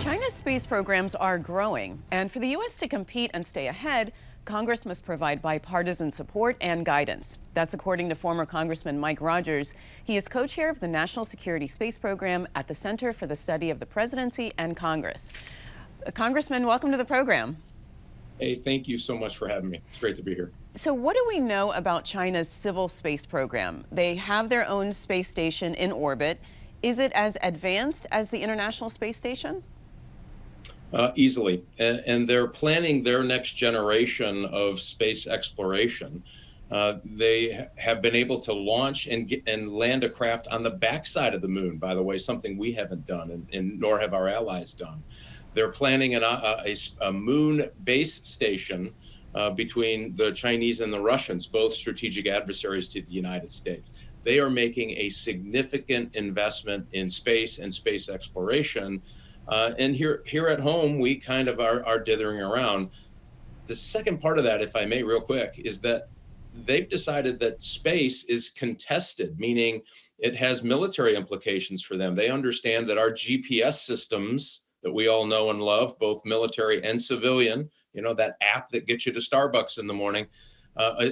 China's space programs are growing, and for the U.S. to compete and stay ahead, Congress must provide bipartisan support and guidance. That's according to former Congressman Mimi Geerges. He is co-chair of the National Security Space Program at the Center for the Study of the Presidency and Congress. Congressman, welcome to the program. Hey, thank you so much for having me. It's great to be here. So what do we know about China's civil space program? They have their own space station in orbit. Is it as advanced as the International Space Station? Easily. And they're planning their next generation of space exploration. They have been able to launch and land a craft on the backside of the moon, by the way, something we haven't done and nor have our allies done. They're planning a moon base station between the Chinese and the Russians, both strategic adversaries to the United States. They are making a significant investment in space and space exploration. And here at home, we kind of are dithering around. The second part of that, if I may, real quick, is that they've decided that space is contested, meaning it has military implications for them. They understand that our GPS systems that we all know and love, both military and civilian, you know, that app that gets you to Starbucks in the morning,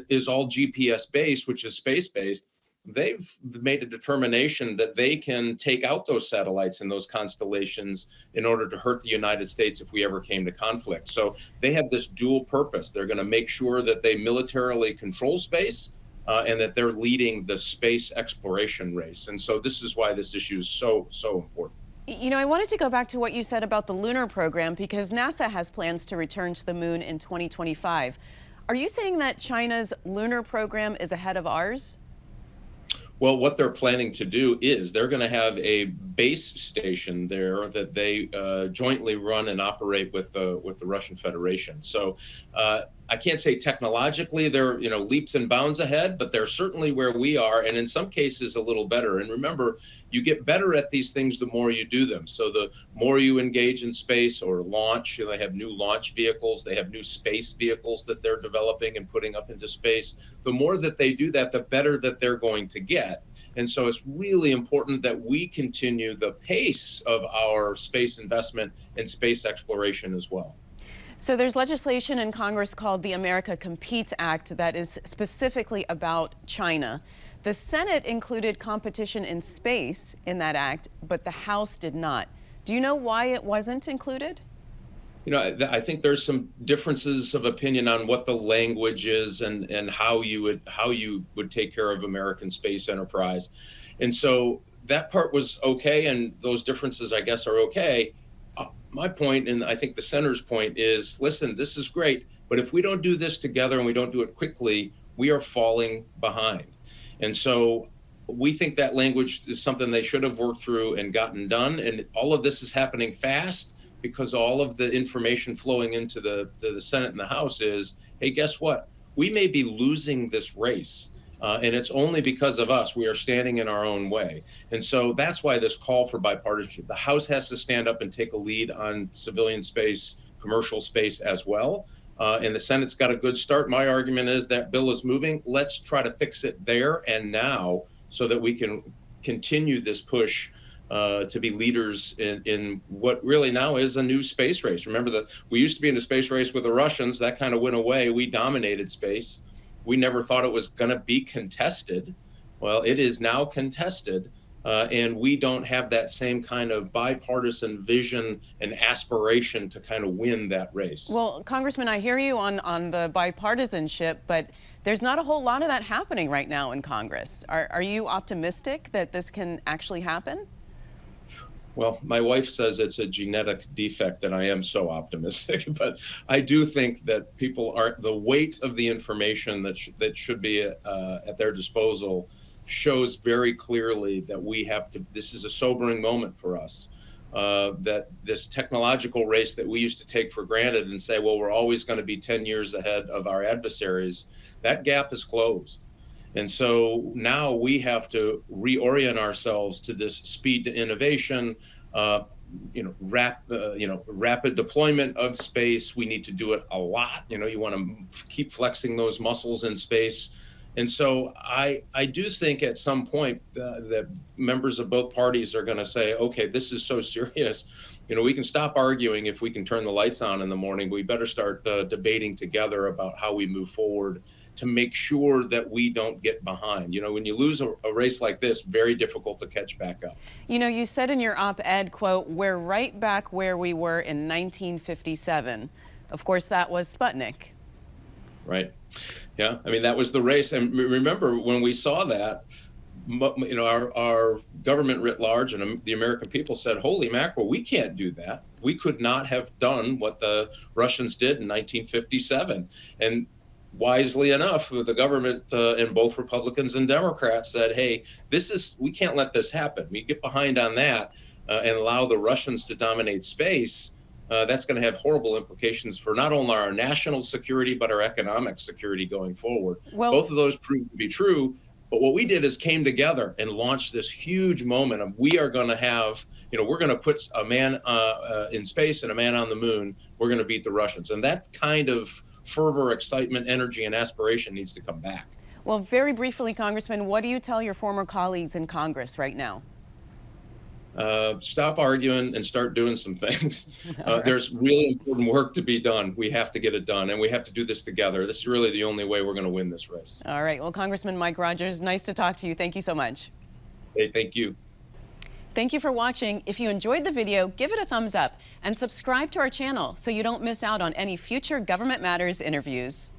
is all GPS based, which is space based. They've made a determination that they can take out those satellites and those constellations in order to hurt the United States if we ever came to conflict. So they have this dual purpose. They're going to make sure that they militarily control space and that they're leading the space exploration race. And so this is why this issue is so important. You know, I wanted to go back to what you said about the lunar program because NASA has plans to return to the moon in 2025. Are you saying that China's lunar program is ahead of ours? Well, what they're planning to do is they're going to have a base station there that they jointly run and operate with the Russian Federation. So I can't say technologically they're leaps and bounds ahead, but they're certainly where we are, and in some cases a little better. And remember, you get better at these things the more you do them. So the more you engage in space or launch, they have new launch vehicles, they have new space vehicles that they're developing and putting up into space. The more that they do that, the better that they're going to get. And so it's really important that we continue the pace of our space investment and space exploration as well. So there's legislation in Congress called the America Competes Act that is specifically about China. The Senate included competition in space in that act, but the House did not. Do you know why it wasn't included? You know, I think there's some differences of opinion on what the language is and how you would take care of American space enterprise. And so that part was okay, and those differences, I guess, are okay. My point, and I think the senator's point, is, listen, this is great, but if we don't do this together and we don't do it quickly, we are falling behind. And so we think that language is something they should have worked through and gotten done. And all of this is happening fast because all of the information flowing into the Senate and the House is, hey, guess what? We may be losing this race. And it's only because of us. We are standing in our own way. And so that's why this call for bipartisanship. The House has to stand up and take a lead on civilian space, commercial space as well. And the Senate's got a good start. My argument is that bill is moving. Let's try to fix it there and now so that we can continue this push to be leaders in what really now is a new space race. Remember that we used to be in a space race with the Russians. That kind of went away. We dominated space. We never thought it was going to be contested. Well, it is now contested, and we don't have that same kind of bipartisan vision and aspiration to kind of win that race. Well, Congressman, I hear you on the bipartisanship, but there's not a whole lot of that happening right now in Congress. Are you optimistic that this can actually happen? Well, my wife says it's a genetic defect that I am so optimistic, but I do think that the weight of the information that should be at their disposal shows very clearly that we have to, this is a sobering moment for us, that this technological race that we used to take for granted and say, well, we're always going to be 10 years ahead of our adversaries, that gap is closed. And so now we have to reorient ourselves to this speed to innovation, rapid deployment of space. We need to do it a lot. You want to keep flexing those muscles in space. And so I do think at some point that members of both parties are going to say, okay, this is so serious. we can stop arguing if we can turn the lights on in the morning. We better start debating together about how we move forward to make sure that we don't get behind. When you lose a race like this, very difficult to catch back up. You said in your op-ed, quote, "We're right back where we were in 1957. Of course, that was Sputnik. Right. Yeah. I mean, that was the race. And remember, when we saw that, our government writ large and the American people said, holy mackerel, we can't do that. We could not have done what the Russians did in 1957. And wisely enough, the government and both Republicans and Democrats said, hey, we can't let this happen. We get behind on that and allow the Russians to dominate space. That's going to have horrible implications for not only our national security, but our economic security going forward. Well, both of those proved to be true. But what we did is came together and launched this huge momentum. We are going to have, we're going to put a man in space and a man on the moon. We're going to beat the Russians. And that kind of fervor, excitement, energy, and aspiration needs to come back. Well, very briefly, Congressman, what do you tell your former colleagues in Congress right now? Stop arguing and start doing some things. Right. There's really important work to be done. We have to get it done, and we have to do this together. This is really the only way we're going to win this race. All right. Well, Congressman Mike Geerges, nice to talk to you. Thank you so much. Hey, thank you. Thank you for watching. If you enjoyed the video, give it a thumbs up and subscribe to our channel so you don't miss out on any future Government Matters interviews.